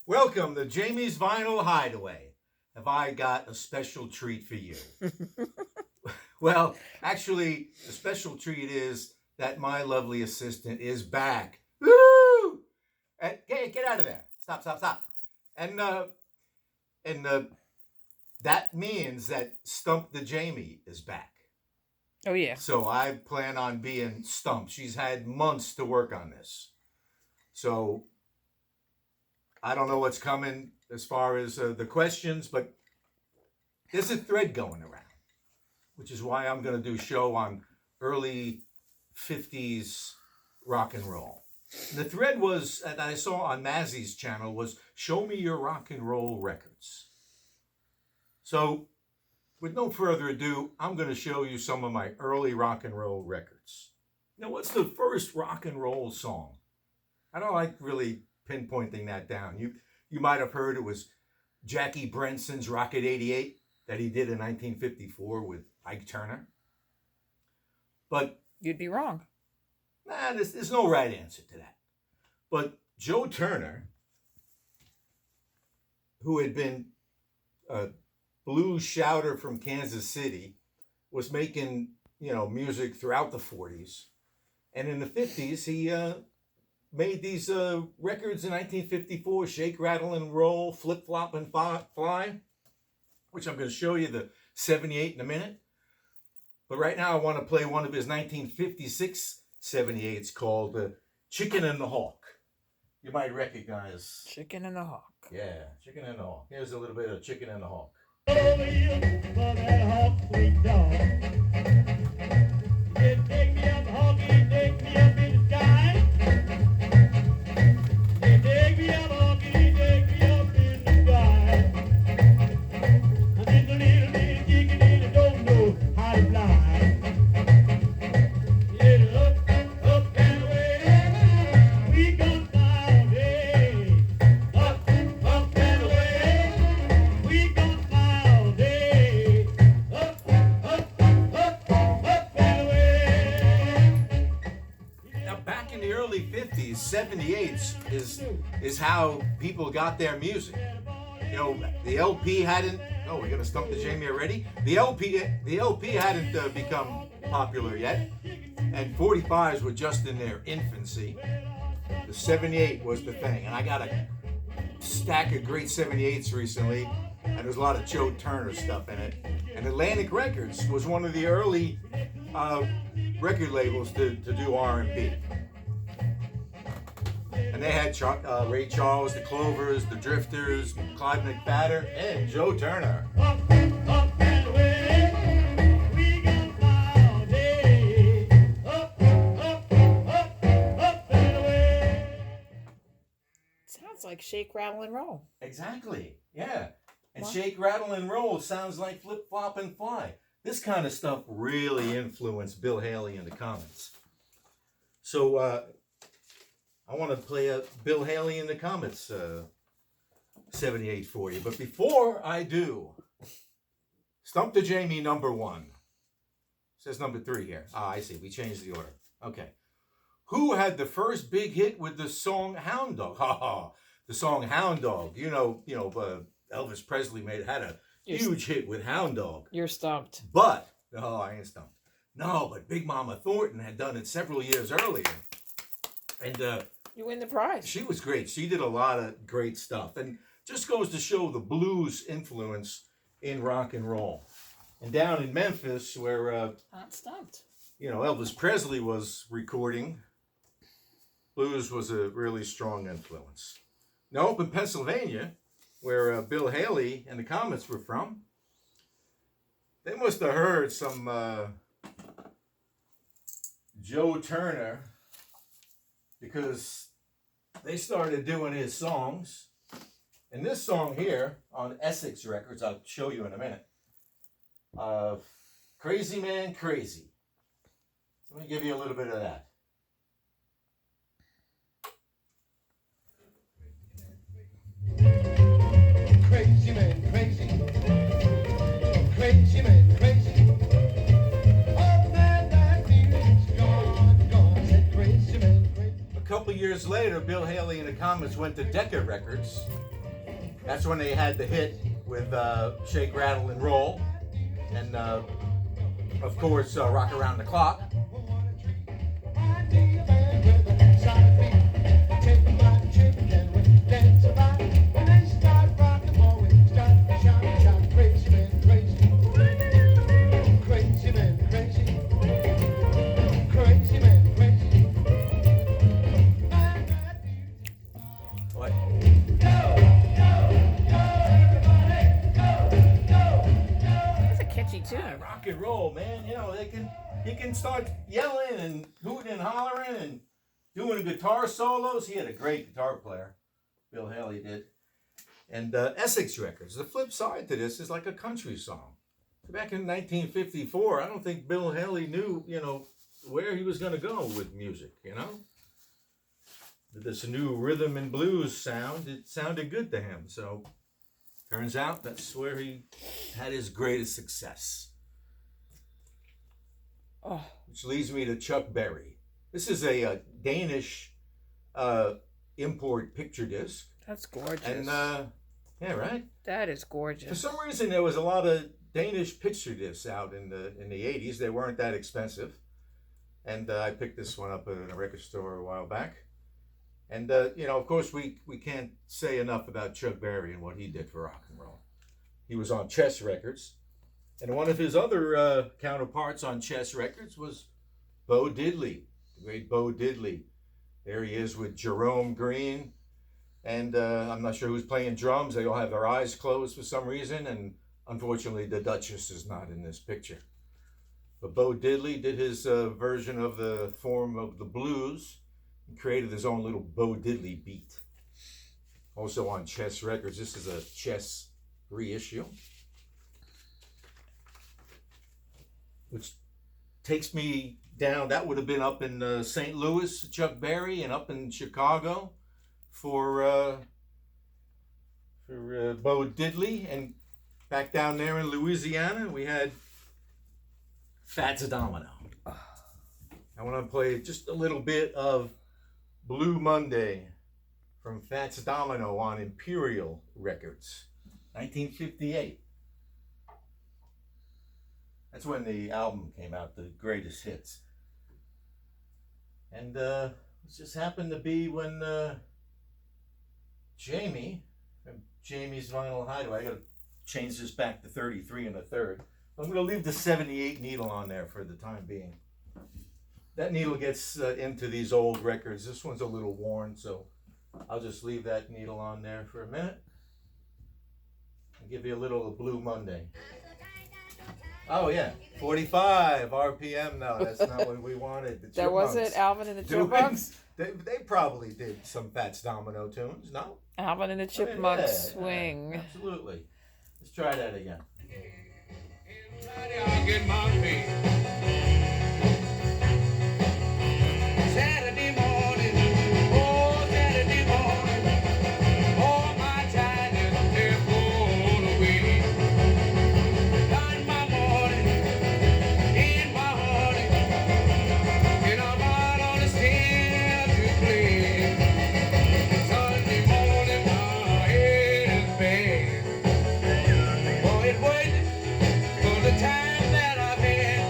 Welcome to Jamie's Vinyl Hideaway. Have I got a special treat for you? Well, actually, the special treat is that my lovely assistant is back. Woo! Get out of there. Stop. And that means that Stump the Jamie is back. Oh, yeah. So I plan on being Stump. She's had months to work on this. So I don't know what's coming as far as the questions, but there's a thread going around, which is why I'm going to do a show on early 50s rock and roll. And the thread was, that I saw on Mazzy's channel, was show me your rock and roll records. So with no further ado, I'm going to show you some of my early rock and roll records. Now, what's the first rock and roll song? I don't like really pinpointing that down. You might have heard it was Jackie Brenson's Rocket 88 that he did in 1954 with Ike Turner. But You'd be wrong. there's no right answer to that. But Joe Turner, who had been a blues shouter from Kansas City, was making music throughout the 40s, and in the 50s he made these records in 1954, Shake, Rattle, and Roll, Flip, Flop, and Fly, which I'm going to show you the 78 in a minute. But right now I want to play one of his 1956 78s called Chicken and the Hawk. You might recognize. Chicken and the Hawk. Yeah, Chicken and the Hawk. Here's a little bit of Chicken and the Hawk. Over you for that hawk, sweet dog. You take me up, hawky, take me up in the sky. You take me up, hawky, take me up in the sky. I'm just a little bitty chicken and I don't know how to fly. Little up and away, we gonna fly all day. Up and away, we gonna fly all day. Up and away. Now, back in the early 50s, 78s is how people got their music. The LP hadn't. Oh, we're gonna stump the Jamie already. The LP hadn't become popular yet, and 45s were just in their infancy. The 78 was the thing, and I got a stack of great 78s recently, and there's a lot of Joe Turner stuff in it. And Atlantic Records was one of the early record labels to do R&B. And they had Ray Charles, the Clovers, the Drifters, Clyde McFadder, and Joe Turner. Up and away, we gonna fly all day. Up and away. Sounds like Shake, Rattle, and Roll. Exactly, yeah. And Wow. Shake, Rattle, and Roll sounds like Flip, Flop, and Fly. This kind of stuff really influenced Bill Haley and the Comets. So I want to play a Bill Haley and the Comets 78 for you. But before I do, Stump the Jamie number 1. It says number 3 here. Ah, I see. We changed the order. Okay. Who had the first big hit with the song Hound Dog? Ha ha. The song Hound Dog. Elvis Presley had a huge hit with Hound Dog. You're stumped. But, I ain't stumped. No, but Big Mama Thornton had done it several years earlier. And You win the prize. she was great. She did a lot of great stuff. And just goes to show the blues influence in rock and roll. And down in Memphis, where, Not stumped. Elvis Presley was recording, blues was a really strong influence. Now, up in Pennsylvania, where Bill Haley and the Comets were from, they must have heard some Joe Turner, because they started doing his songs. And this song here on Essex Records, I'll show you in a minute. Crazy Man Crazy. Let me give you a little bit of that. Crazy man, crazy. Crazy man, crazy. All that feeling's gone, said crazy man, crazy. A couple years later, Bill Haley and the Comets went to Decca Records. That's when they had the hit with Shake, Rattle, and Roll. And, of course, Rock Around the Clock. What? That's a catchy tune. Rock and roll, man. You know, he can start yelling and hooting and hollering and doing guitar solos. He had a great guitar player, Bill Haley did. And Essex Records. The flip side to this is like a country song. Back in 1954, I don't think Bill Haley knew, where he was going to go with music, This new rhythm and blues sound, it sounded good to him. So, turns out that's where he had his greatest success. Oh, Which leads me to Chuck Berry. This is a Danish import picture disc. that's gorgeous. And, yeah, right? That is For gorgeous. some reason, there was a lot of Danish picture discs out in the 80s. They weren't that expensive. And I picked this one up in a record store a while back. And, of course, we can't say enough about Chuck Berry and what he did for rock and roll. He was on Chess Records. And one of his other counterparts on Chess Records was Bo Diddley, the great Bo Diddley. There he is with Jerome Green. And I'm not sure who's playing drums. They all have their eyes closed for some reason. And unfortunately, the Duchess is not in this picture. But Bo Diddley did his version of the form of the blues and created his own little Bo Diddley beat. Also on Chess Records. This is a Chess reissue. Which takes me down. That would have been up in St. Louis, Chuck Berry, and up in Chicago for Bo Diddley. And back down there in Louisiana, we had Fats Domino. I want to play just a little bit of Blue Monday from Fats Domino on Imperial Records, 1958. That's when the album came out, the greatest hits. And it just happened to be when Jamie's Vinyl Hideaway, I gotta change this back to 33 1/3. I'm gonna leave the 78 needle on there for the time being. That needle gets into these old records. This one's a little worn, so I'll just leave that needle on there for a minute. I'll give you a little Blue Monday. Oh yeah, 45 RPM now. That's not what we wanted. The That wasn't Chipmunks Alvin and the doing- Chipmunks? They probably did some Fats Domino tunes, no? Alvin and the I mean, Chipmunks yeah, swing. absolutely. Let's try that again. Friday I'll get my pay. Saturday morning, oh Saturday morning, all my time is there blown away. Got my morning in my heart, and I'm out on the stage to play. Sunday morning, my head is bad. Oh, it waited for the time that I've had,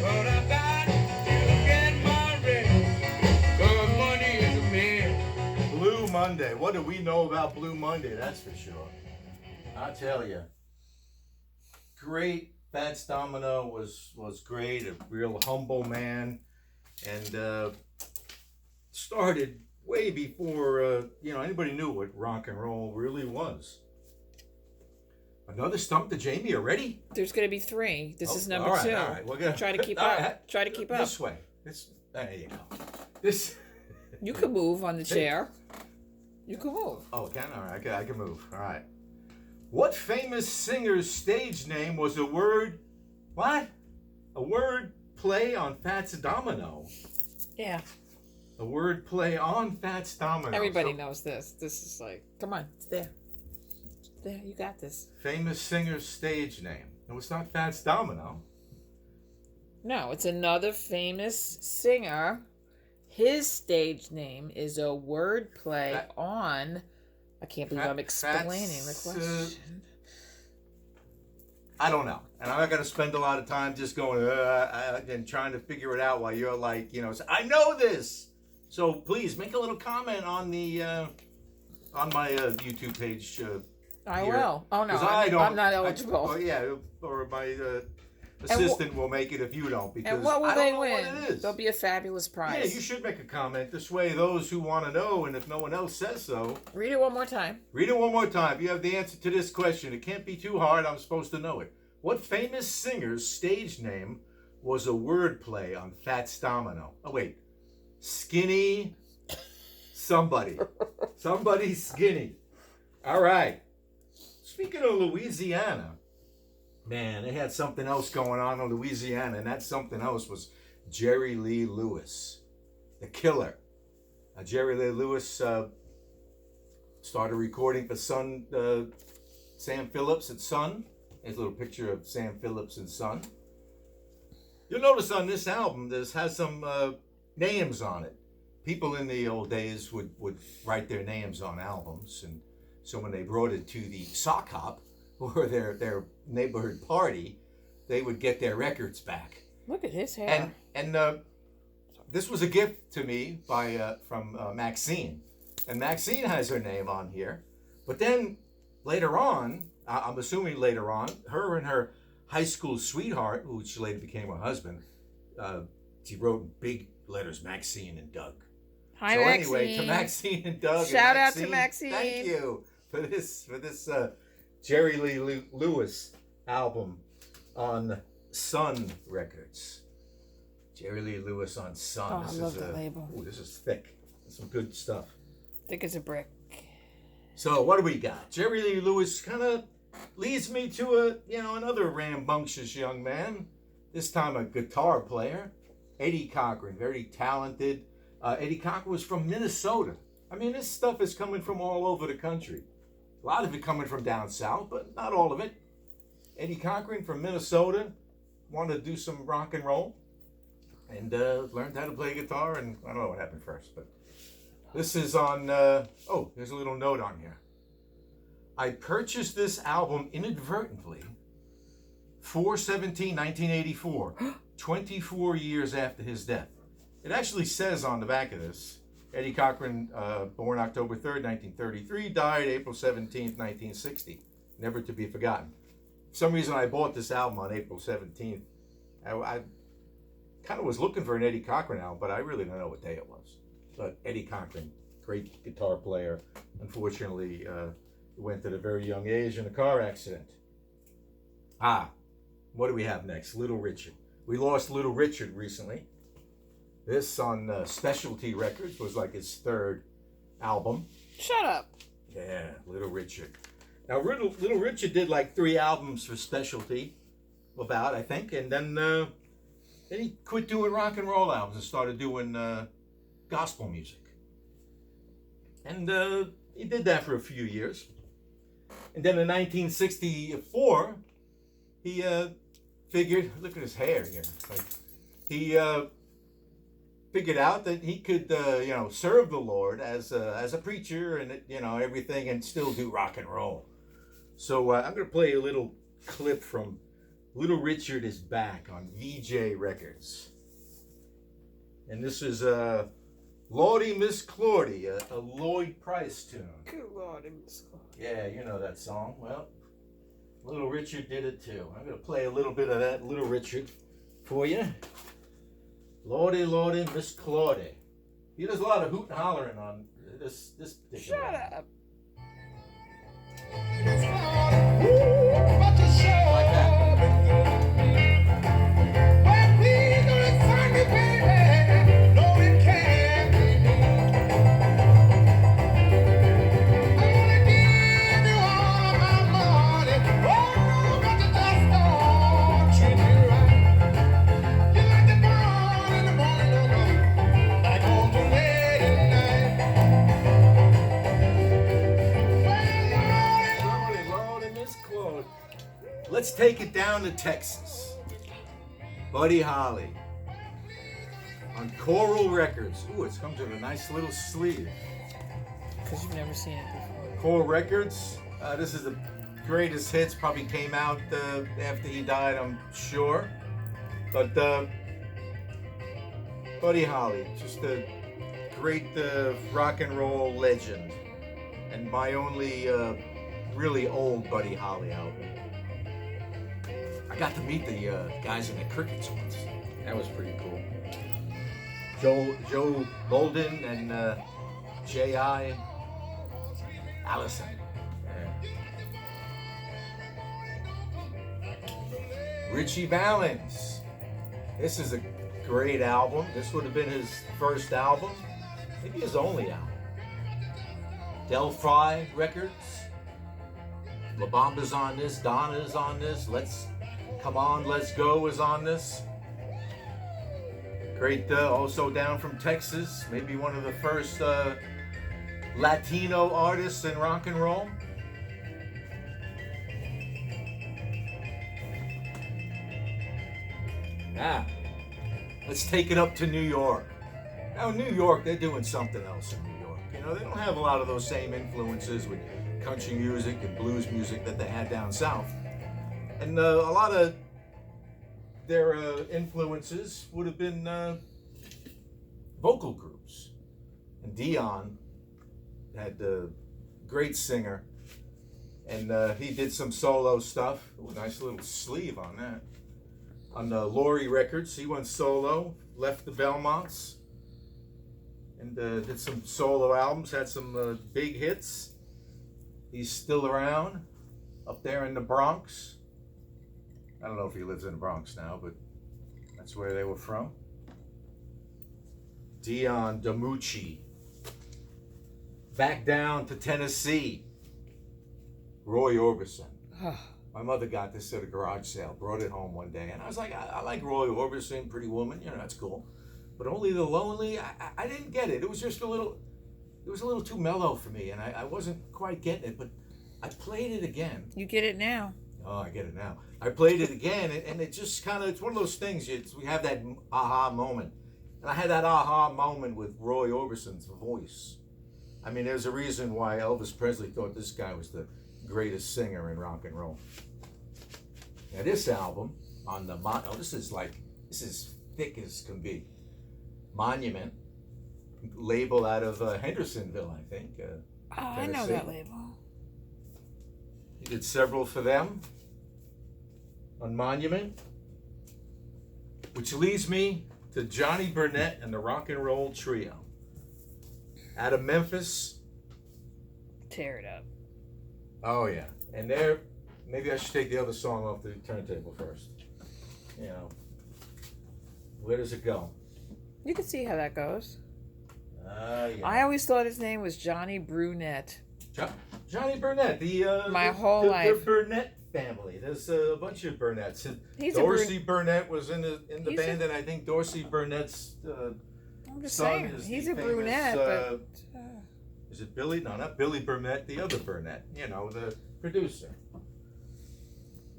but I've got to get my rest, 'cause money is a man. Blue Monday. What do we know about Blue Monday? That's for sure. I tell you. Great. Fats Domino was great. A real humble man. And started way before, anybody knew what rock and roll really was. Another stump to Jamie already? There's going to be 3. This is number all right, 2. All right. We're gonna Try to keep all up. right. Try to keep up. This way. There you go. This. You can move on the chair. You can move. Oh, can all right. I can move. All right. What famous singer's stage name was a word? What? A word play on Fats Domino. Yeah. A word play on Fats Domino. Everybody So, knows this. This is like, come on, it's there. It's there, you got this. Famous singer's stage name. No, it's not Fats Domino. No, it's another famous singer. His stage name is a word play That- on. I can't believe I'm explaining the question. I don't know, and I'm not gonna spend a lot of time just going and trying to figure it out while you're like, I know this. So please make a little comment on the on my YouTube page. I here. will. Oh no, 'Cause I don't. I'm not eligible. Oh yeah, or my assistant will make it if you don't, because And what will I don't they know win? what it is. There'll be a fabulous prize. Yeah, you should make a comment. This way, those who want to know, and if no one else says so, Read it one more time. read it one more time. You have the answer to this question. It can't be too hard. I'm supposed to know it. What famous singer's stage name was a wordplay on Fats Domino? Oh, wait. Skinny somebody. Somebody skinny. All right. Speaking of Louisiana, man, they had something else going on in Louisiana, and that something else was Jerry Lee Lewis, the killer. Now, Jerry Lee Lewis started recording for Sam Phillips at Sun. There's a little picture of Sam Phillips and Son. You'll notice on this album, this has some names on it. People in the old days would write their names on albums, and so when they brought it to the sock hop or their neighborhood party, they would get their records back. Look at his hair. And this was a gift to me from Maxine, and Maxine has her name on here. But then later on, I'm assuming later on, her and her high school sweetheart, who she later became her husband, she wrote in big letters, Maxine and Doug. Hi, So Maxine. anyway, to Maxine and Doug. Shout and out to Maxine. Thank you for this Jerry Lee Lewis album on Sun Records. Jerry Lee Lewis on Sun. Oh, I love the label. Ooh, this is thick. Some good stuff. Thick as a brick. So what do we got? Jerry Lee Lewis kind of leads me to another rambunctious young man. This time a guitar player, Eddie Cochran, very talented. Eddie Cochran was from Minnesota. I mean, this stuff is coming from all over the country. A lot of it coming from down south, but not all of it. Eddie Cochran from Minnesota wanted to do some rock and roll and learned how to play guitar, and I don't know what happened first, but this is on, there's a little note on here. I purchased this album inadvertently 4/17/1984, 24 years after his death. It actually says on the back of this, Eddie Cochran, born October 3rd, 1933, died April 17th, 1960. Never to be forgotten. For some reason, I bought this album on April 17th. I kind of was looking for an Eddie Cochran album, but I really don't know what day it was. But Eddie Cochran, great guitar player, unfortunately went at a very young age in a car accident. What do we have next? Little Richard. We lost Little Richard recently. This on Specialty Records was like his third album. Shut up. Yeah, Little Richard. Now, Little Richard did like 3 albums for Specialty, I think, and then he quit doing rock and roll albums and started doing gospel music. And he did that for a few years. And then in 1964, he figured, look at his hair here. It's like, he figured out that he could, serve the Lord as a preacher and, everything, and still do rock and roll. So I'm going to play a little clip from Little Richard is Back on VJ Records. And this is Lordy Miss Claudy, a Lloyd Price tune. Good Lord, Miss Claudy. Yeah, you know that song. Well, Little Richard did it too. I'm going to play a little bit of that Little Richard for you. Lordy, Lordy, Miss Claudy. He does a lot of hoot and hollering on this particular Shut album. up. Like that. Let's take it down to Texas. Buddy Holly on Coral Records. Ooh, it comes with a nice little sleeve. Because you've never seen it before. Coral Records. This is the greatest hits. Probably came out after he died, I'm sure. But Buddy Holly, just a great rock and roll legend, and my only really old Buddy Holly album. I got to meet the guys in the Crickets once. That was pretty cool. Joe Golden and J.I. Allison. Richie Valens. This is a great album. This would have been his first album, maybe his only album. Delphi Records. La Bamba's on this. Donna's on this. Come On, Let's Go is on this. Great, also down from Texas, maybe one of the first Latino artists in rock and roll. Now, let's take it up to New York. Now, New York, they're doing something else in New York. You know, they don't have a lot of those same influences with country music and blues music that they had down south. And a lot of their influences would have been vocal groups. And Dion had a great singer, and he did some solo stuff. Ooh, nice little sleeve on that. On Laurie Records, he went solo, left the Belmonts, and did some solo albums, had some big hits. He's still around up there in the Bronx. I don't know if he lives in the Bronx now, but that's where they were from. Dion DiMucci. Back down to Tennessee. Roy Orbison. My mother got this at a garage sale, brought it home one day, and I was like, I like Roy Orbison, Pretty Woman, you know, that's cool. But Only the Lonely, I didn't get it. It was just a little too mellow for me, and I wasn't quite getting it, but I played it again. You get it now. Oh, I get it now. I played it again, and it just kind of, it's one of those things, we have that aha moment. And I had that aha moment with Roy Orbison's voice. I mean, there's a reason why Elvis Presley thought this guy was the greatest singer in rock and roll. Now this album, on the, this is thick as can be. Monument, label out of Hendersonville, I think. I know Tennessee. that label. He did several for them on Monument, which leads me to Johnny Burnett and the Rock and Roll Trio. Out of Memphis. Tear it up. Oh, yeah. And maybe I should take the other song off the turntable first. You know, where does it go? You can see how that goes. Yeah. I always thought his name was Johnny Brunette. Johnny Burnett, My whole life. The Burnett family. There's a bunch of Burnetts. He's Dorsey Burnett was in the He's band, and I think Dorsey Burnett's I'm just son saying, is he's the a famous, brunette, but is it Billy? No, not Billy Burnett. The other Burnett. You know, the producer.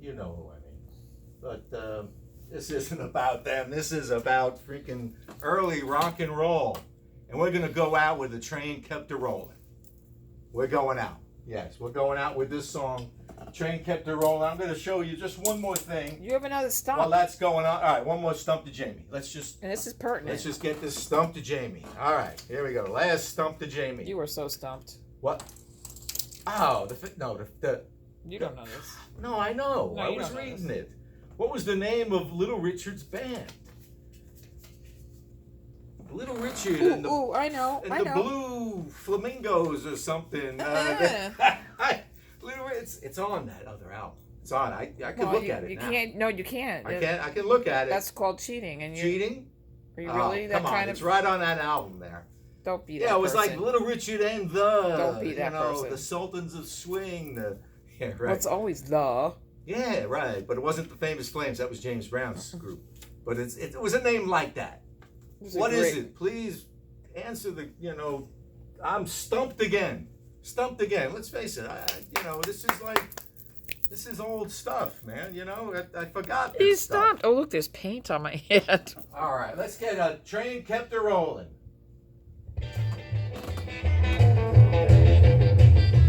You know who I mean. But this isn't about them. This is about freaking early rock and roll. And we're going to go out with The Train Kept A-Rolling. We're going out. Yes, we're going out with this song, Train Kept A-Rolling. I'm going to show you just one more thing. you have another stump. While that's going on. All right, one more stump to Jamie. And this is pertinent. Let's just get this stump to Jamie. All right, here we go. Last stump to Jamie. You were so stumped. What? Oh, You don't know this. No, I know. No, I you was don't know reading this. it. What was the name of Little Richard's band? Little Richard and the, Ooh, I know. Blue Flamingos or something. Little, it's on that other album. It's on. I can look at it you now. Can't. No, you can't. I can look at it. That's called cheating. And Cheating? Are you really that come on, kind it's of? right on that album there. Don't be that. Yeah, it was person. like Little Richard and the. Don't be that person. The Sultans of Swing. Yeah, right. Well, it's always the. Yeah, right. But it wasn't the Famous Flames. That was James Brown's group. But it was a name like that. What is it? Please answer the. I'm stumped again. Stumped again. Let's face it. This is like This is old stuff, man. You know, I forgot this He's stuff. stopped. Oh, look, there's paint on my head. All right, let's get a train kept a rolling.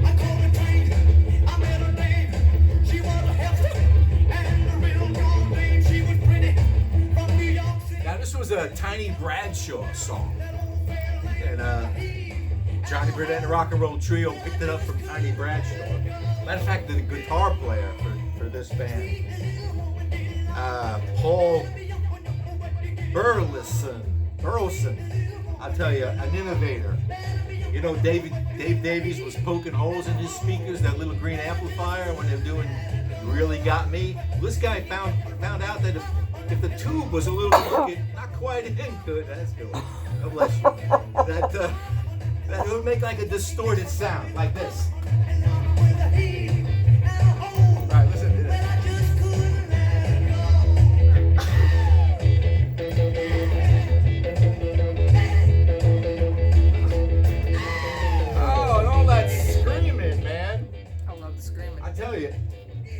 I called a train, I met a dame. She was a hefty and a real young dame. She was pretty from New York City. Now, this was a Tiny Bradshaw song. And Johnny Burnett and the Rock and Roll Trio picked it up from Tiny Bradshaw. Matter of fact, the guitar player for this band, Paul Burleson, I'll tell you, an innovator. You know, Dave Davies was poking holes in his speakers, that little green amplifier, when they were doing Really Got Me. This guy found out that if the tube was a little crooked, not quite in good, that's good. God bless you. That it would make like a distorted sound, like this. All right, listen to this. Oh, and all that screaming, man. I love the screaming. I tell you,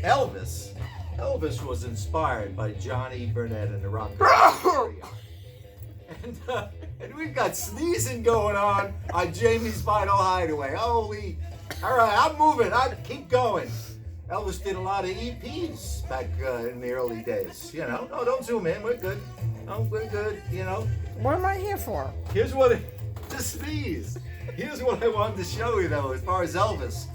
Elvis was inspired by Johnny Burnett and the Rock and Roll Trio. And we've got sneezing going on Jamie's Vinyl Hideaway. Holy, all right, I'm moving. I keep going. Elvis did a lot of EPs back in the early days. You know, no, don't zoom in. We're good. No, we're good. You know, What am I here for? here's what just sneeze. Here's what I wanted to show you though, as far as Elvis.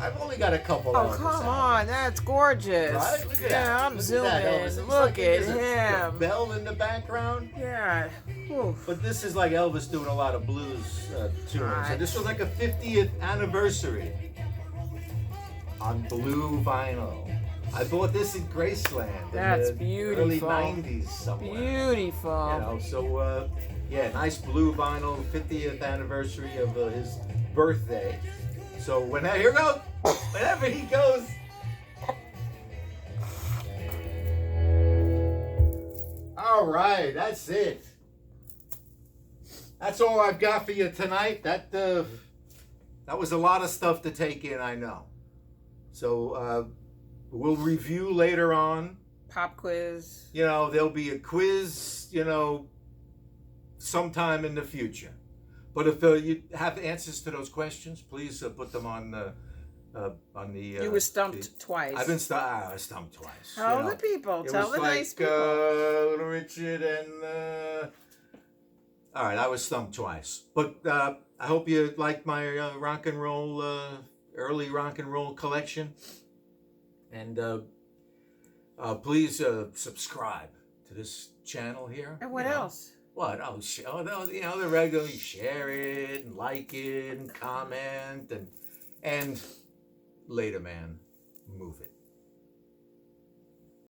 I've only got a couple. Oh, of come on. That's gorgeous. Right? Look at Yeah, that. I'm Look zooming. at that, Elvis. It's Look like there's at a him. bell in the background. Yeah. Oof. But this is like Elvis doing a lot of blues tunes. So Right. this was like a 50th anniversary on blue vinyl. I bought this in Graceland That's in the early beautiful. 90s somewhere. Beautiful. You know, so yeah, nice blue vinyl, 50th anniversary of his birthday. So here goes, whenever he goes. All right, that's it. That's all I've got for you tonight. That was a lot of stuff to take in, I know. So we'll review later on. Pop quiz. You know, there'll be a quiz, you know, sometime in the future. But if you have answers to those questions, please put them on the. You were stumped twice. I've been I was stumped twice. Tell you know. the people. It Tell was the like, nice people. Little Richard and. All right, I was stumped twice, but I hope you like my rock and roll, early rock and roll collection, and please subscribe to this channel here. And what you know. else? What? Oh, you know, the regularly share it and like it and comment and later, man, move it.